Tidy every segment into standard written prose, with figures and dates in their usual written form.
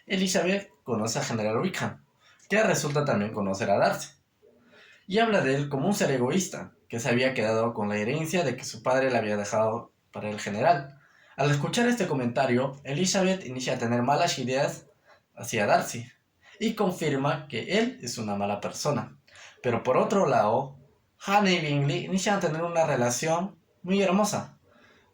Elizabeth conoce a General Wickham, que resulta también conocer a Darcy, y habla de él como un ser egoísta, que se había quedado con la herencia de que su padre le había dejado para el general. Al escuchar este comentario, Elizabeth inicia a tener malas ideas hacia Darcy, y confirma que él es una mala persona. Pero por otro lado, Hannah y Bingley inician a tener una relación muy hermosa,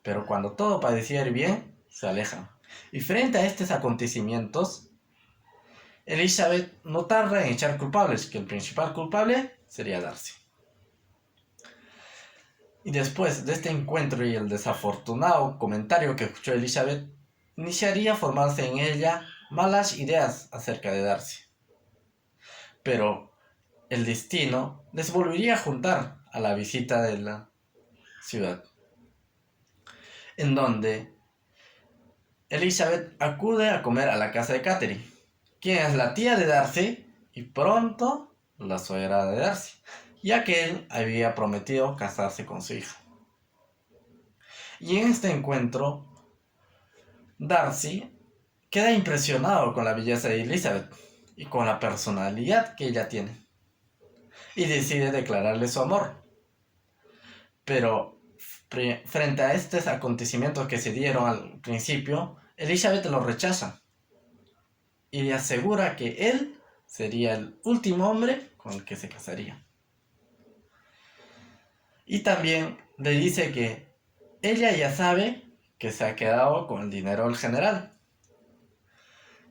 pero cuando todo parecía ir bien, se alejan. Y frente a estos acontecimientos, Elizabeth no tarda en echar culpables, que el principal culpable sería Darcy. Y después de este encuentro y el desafortunado comentario que escuchó Elizabeth, iniciaría a formarse en ella malas ideas acerca de Darcy. Pero el destino les volvería a juntar a la visita de la ciudad, en donde Elizabeth acude a comer a la casa de Catherine, quien es la tía de Darcy y pronto la suegra de Darcy, ya que él había prometido casarse con su hija. Y en este encuentro, Darcy queda impresionado con la belleza de Elizabeth y con la personalidad que ella tiene, y decide declararle su amor. Pero frente a estos acontecimientos que se dieron al principio, Elizabeth lo rechaza y le asegura que él sería el último hombre con el que se casaría. Y también le dice que ella ya sabe que se ha quedado con el dinero del general.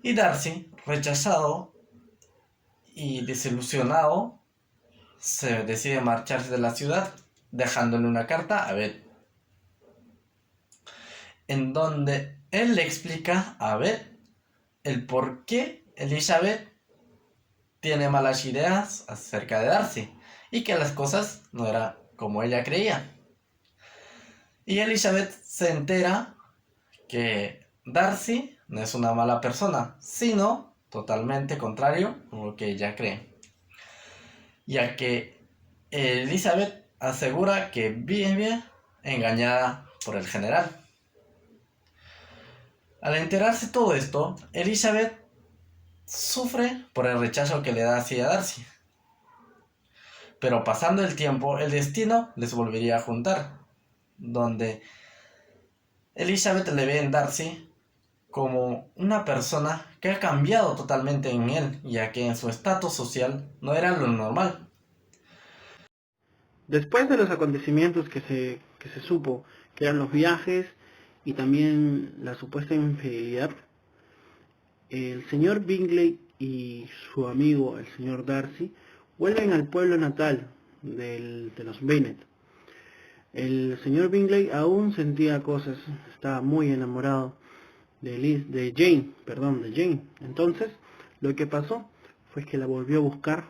Y Darcy, rechazado y desilusionado, se decide marcharse de la ciudad, dejándole una carta a Beth, en donde él le explica a Beth el por qué Elizabeth tiene malas ideas acerca de Darcy y que las cosas no eran como ella creía. Y Elizabeth se entera que Darcy no es una mala persona, sino totalmente contrario a lo que ella cree, ya que Elizabeth asegura que vive engañada por el general. Al enterarse todo esto, Elizabeth sufre por el rechazo que le da hacia Darcy. Pero pasando el tiempo, el destino les volvería a juntar, donde Elizabeth le ve en Darcy como una persona que ha cambiado totalmente en él, ya que en su estatus social no era lo normal. Después de los acontecimientos que se supo, que eran los viajes y también la supuesta infidelidad, el señor Bingley y su amigo, el señor Darcy, vuelven al pueblo natal de los Bennet. El señor Bingley aún sentía cosas, estaba muy enamorado de Jane, perdón, de Jane. Entonces, lo que pasó fue que la volvió a buscar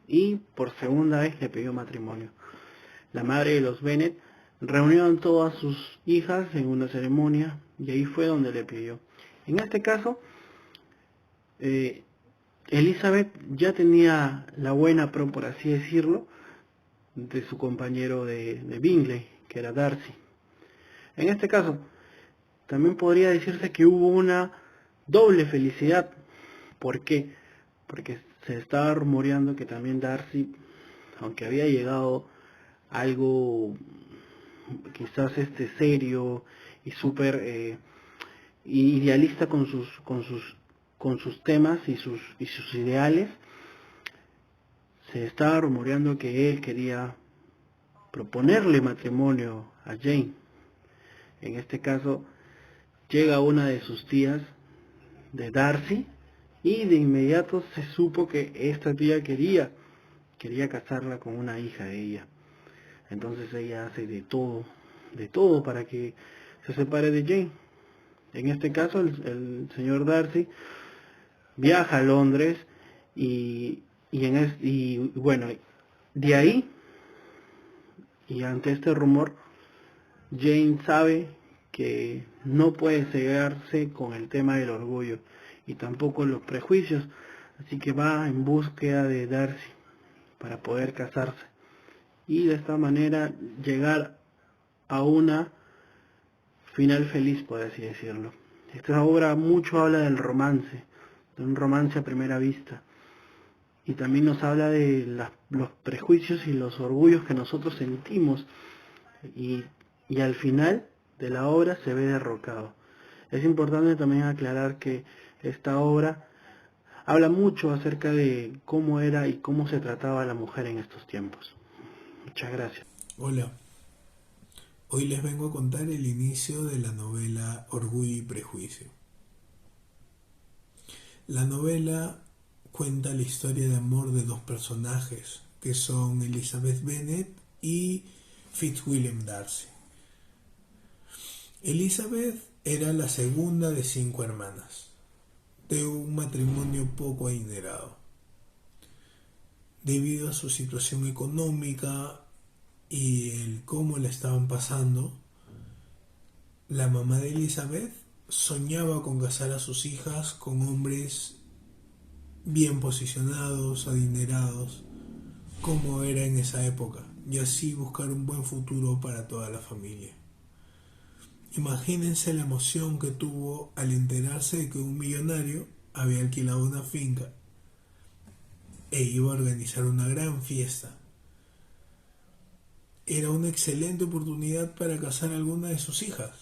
y por segunda vez le pidió matrimonio. La madre de los Bennet reunió a todas sus hijas en una ceremonia y ahí fue donde le pidió. En este caso, eh, Elizabeth ya tenía la buena pro, por así decirlo, de su compañero de Bingley, que era Darcy. En este caso, también podría decirse que hubo una doble felicidad. ¿Por qué? Porque se estaba rumoreando que también Darcy, aunque había llegado algo quizás serio y súper idealista con sus temas y sus ideales, se estaba rumoreando que él quería proponerle matrimonio a Jane. En este caso, llega una de sus tías de Darcy y de inmediato se supo que esta tía quería casarla con una hija de ella. Entonces ella hace de todo para que se separe de Jane. En este caso, el señor Darcy viaja a Londres y bueno, de ahí y ante este rumor, Jane sabe que no puede cegarse con el tema del orgullo y tampoco los prejuicios, así que va en búsqueda de Darcy para poder casarse y de esta manera llegar a una final feliz, por así decirlo. Esta obra mucho habla del romance, de un romance a primera vista. Y también nos habla de los prejuicios y los orgullos que nosotros sentimos y, y al final de la obra se ve derrocado. Es importante también aclarar que esta obra habla mucho acerca de cómo era y cómo se trataba a la mujer en estos tiempos. Muchas gracias. Hola, hoy les vengo a contar el inicio de la novela Orgullo y Prejuicio. La novela cuenta la historia de amor de dos personajes, que son Elizabeth Bennet y Fitzwilliam Darcy. Elizabeth era la segunda de 5 hermanas, de un matrimonio poco adinerado. Debido a su situación económica y el cómo la estaban pasando, la mamá de Elizabeth soñaba con casar a sus hijas con hombres bien posicionados, adinerados, como era en esa época, y así buscar un buen futuro para toda la familia. Imagínense la emoción que tuvo al enterarse de que un millonario había alquilado una finca e iba a organizar una gran fiesta. Era una excelente oportunidad para casar a alguna de sus hijas.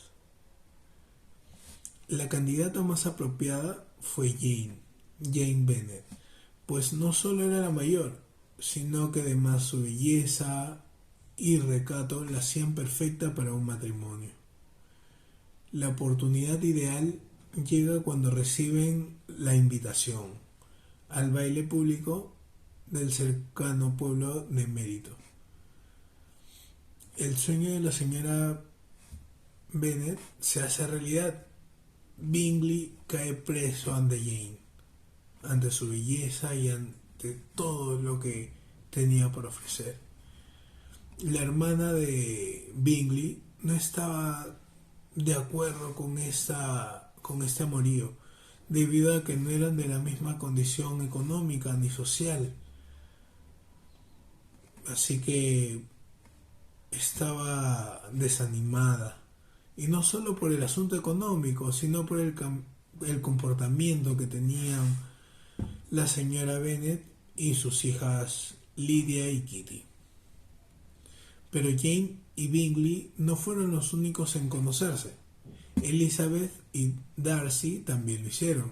La candidata más apropiada fue Jane Bennet, pues no solo era la mayor, sino que además su belleza y recato la hacían perfecta para un matrimonio. La oportunidad ideal llega cuando reciben la invitación al baile público del cercano pueblo de Mérito. El sueño de la señora Bennet se hace realidad. Bingley cae preso ante Jane, ante su belleza y ante todo lo que tenía por ofrecer. La hermana de Bingley no estaba de acuerdo con este amorío, debido a que no eran de la misma condición económica ni social. Así que estaba desanimada. Y no solo por el asunto económico, sino por el comportamiento que tenían la señora Bennet y sus hijas Lydia y Kitty. Pero Jane y Bingley no fueron los únicos en conocerse. Elizabeth y Darcy también lo hicieron.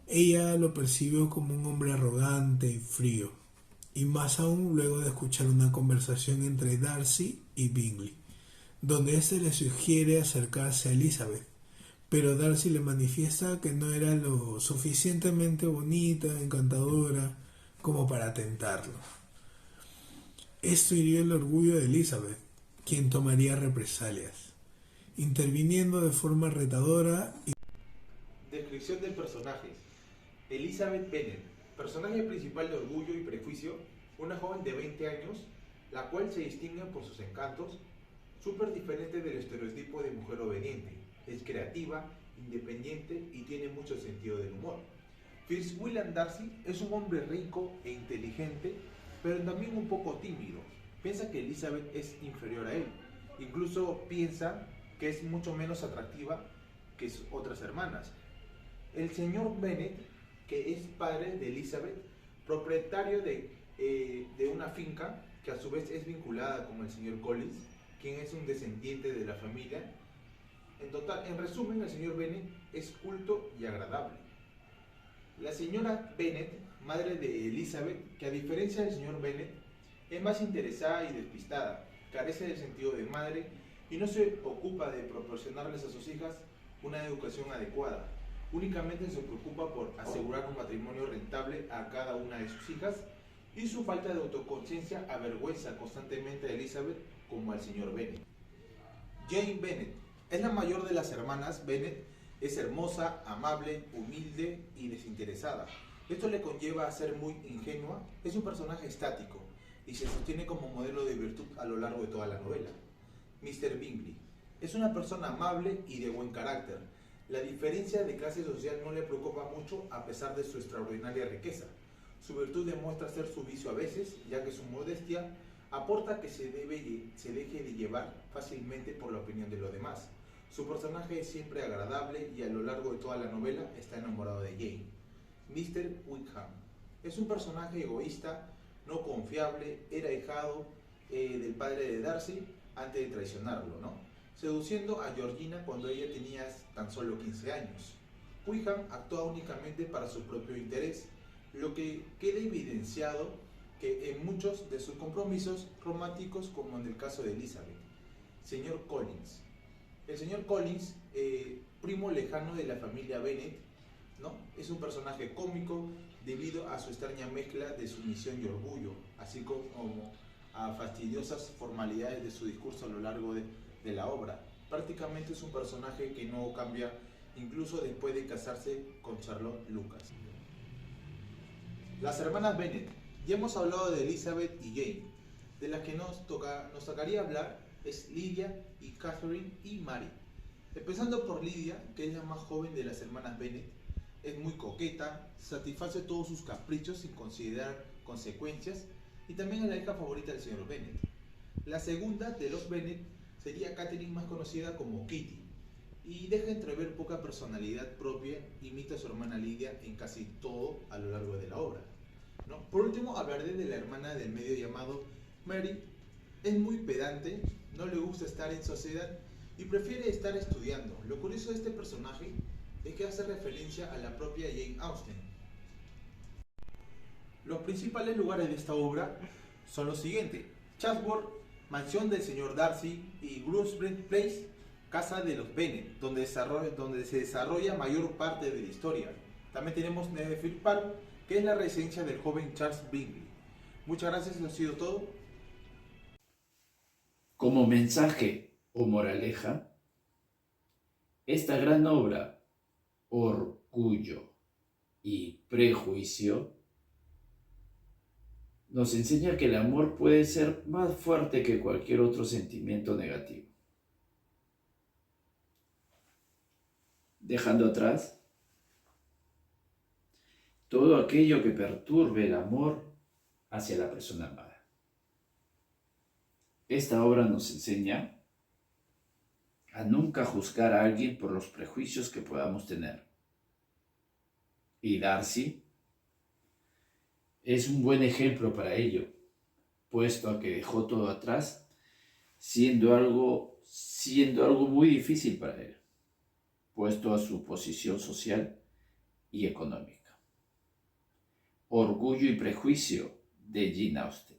Ella lo percibió como un hombre arrogante y frío, y más aún luego de escuchar una conversación entre Darcy y Bingley, donde éste le sugiere acercarse a Elizabeth, pero Darcy le manifiesta que no era lo suficientemente bonita, encantadora, como para tentarlo. Esto hirió el orgullo de Elizabeth, quien tomaría represalias, interviniendo de forma retadora y... Descripción del personaje. Elizabeth Bennet, personaje principal de Orgullo y Prejuicio, una joven de 20 años, la cual se distingue por sus encantos, súper diferente del estereotipo de mujer obediente. Es creativa, independiente y tiene mucho sentido del humor. Fitzwilliam Darcy es un hombre rico e inteligente, pero también un poco tímido. Piensa que Elizabeth es inferior a él. Incluso piensa que es mucho menos atractiva que sus otras hermanas. El señor Bennet, que es padre de Elizabeth, propietario de una finca, que a su vez es vinculada con el señor Collins, quien es un descendiente de la familia. En resumen, el señor Bennet es culto y agradable. La señora Bennet, madre de Elizabeth, que a diferencia del señor Bennet, es más interesada y despistada, carece del sentido de madre y no se ocupa de proporcionarles a sus hijas una educación adecuada. Únicamente se preocupa por asegurar un matrimonio rentable a cada una de sus hijas, y su falta de autoconciencia avergüenza constantemente a Elizabeth como al señor Bennet. Jane Bennet es la mayor de las hermanas Bennet. Es hermosa, amable, humilde y desinteresada. Esto le conlleva a ser muy ingenua. Es un personaje estático y se sostiene como modelo de virtud a lo largo de toda la novela. Mr. Bingley es una persona amable y de buen carácter. La diferencia de clase social no le preocupa mucho a pesar de su extraordinaria riqueza. Su virtud demuestra ser su vicio a veces, ya que su modestia aporta que se deje de llevar fácilmente por la opinión de los demás. Su personaje es siempre agradable y a lo largo de toda la novela está enamorado de Jane. Mr. Wickham. Es un personaje egoísta, no confiable, era ahijado del padre de Darcy antes de traicionarlo, ¿no? Seduciendo a Georgina cuando ella tenía tan solo 15 años. Wickham actúa únicamente para su propio interés, lo que queda evidenciado que en muchos de sus compromisos románticos, como en el caso de Elizabeth. Señor Collins. El señor Collins, primo lejano de la familia Bennet, ¿no? Es un personaje cómico debido a su extraña mezcla de sumisión y orgullo, así como a fastidiosas formalidades de su discurso a lo largo de la obra. Prácticamente es un personaje que no cambia incluso después de casarse con Charlotte Lucas. Las hermanas Bennet. Ya hemos hablado de Elizabeth y Jane. De las que nos tocaría hablar es Lydia y Catherine y Mary. Empezando por Lydia, que es la más joven de las hermanas Bennet. Es muy coqueta, satisface todos sus caprichos sin considerar consecuencias y también es la hija favorita del señor Bennet. La segunda de los Bennet sería Catherine, más conocida como Kitty, y deja entrever poca personalidad propia, imita a su hermana Lydia en casi todo a lo largo de la obra, ¿no? Por último, hablaré de la hermana del medio llamado Mary. Es muy pedante, no le gusta estar en sociedad y prefiere estar estudiando. Lo curioso de este personaje es que hace referencia a la propia Jane Austen. Los principales lugares de esta obra son los siguientes: Chatsworth, mansión del señor Darcy, y Grosvenor Place, casa de los Bennet, donde se desarrolla mayor parte de la historia. También tenemos Netherfield Park, que es la residencia del joven Charles Bingley. Muchas gracias, eso ha sido todo. Como mensaje o moraleja, esta gran obra, Orgullo y Prejuicio, nos enseña que el amor puede ser más fuerte que cualquier otro sentimiento negativo, dejando atrás todo aquello que perturbe el amor hacia la persona amada. Esta obra nos enseña a nunca juzgar a alguien por los prejuicios que podamos tener. Y Darcy es un buen ejemplo para ello, puesto a que dejó todo atrás, siendo algo muy difícil para él, puesto a su posición social y económica. Orgullo y Prejuicio, de Jane Austen.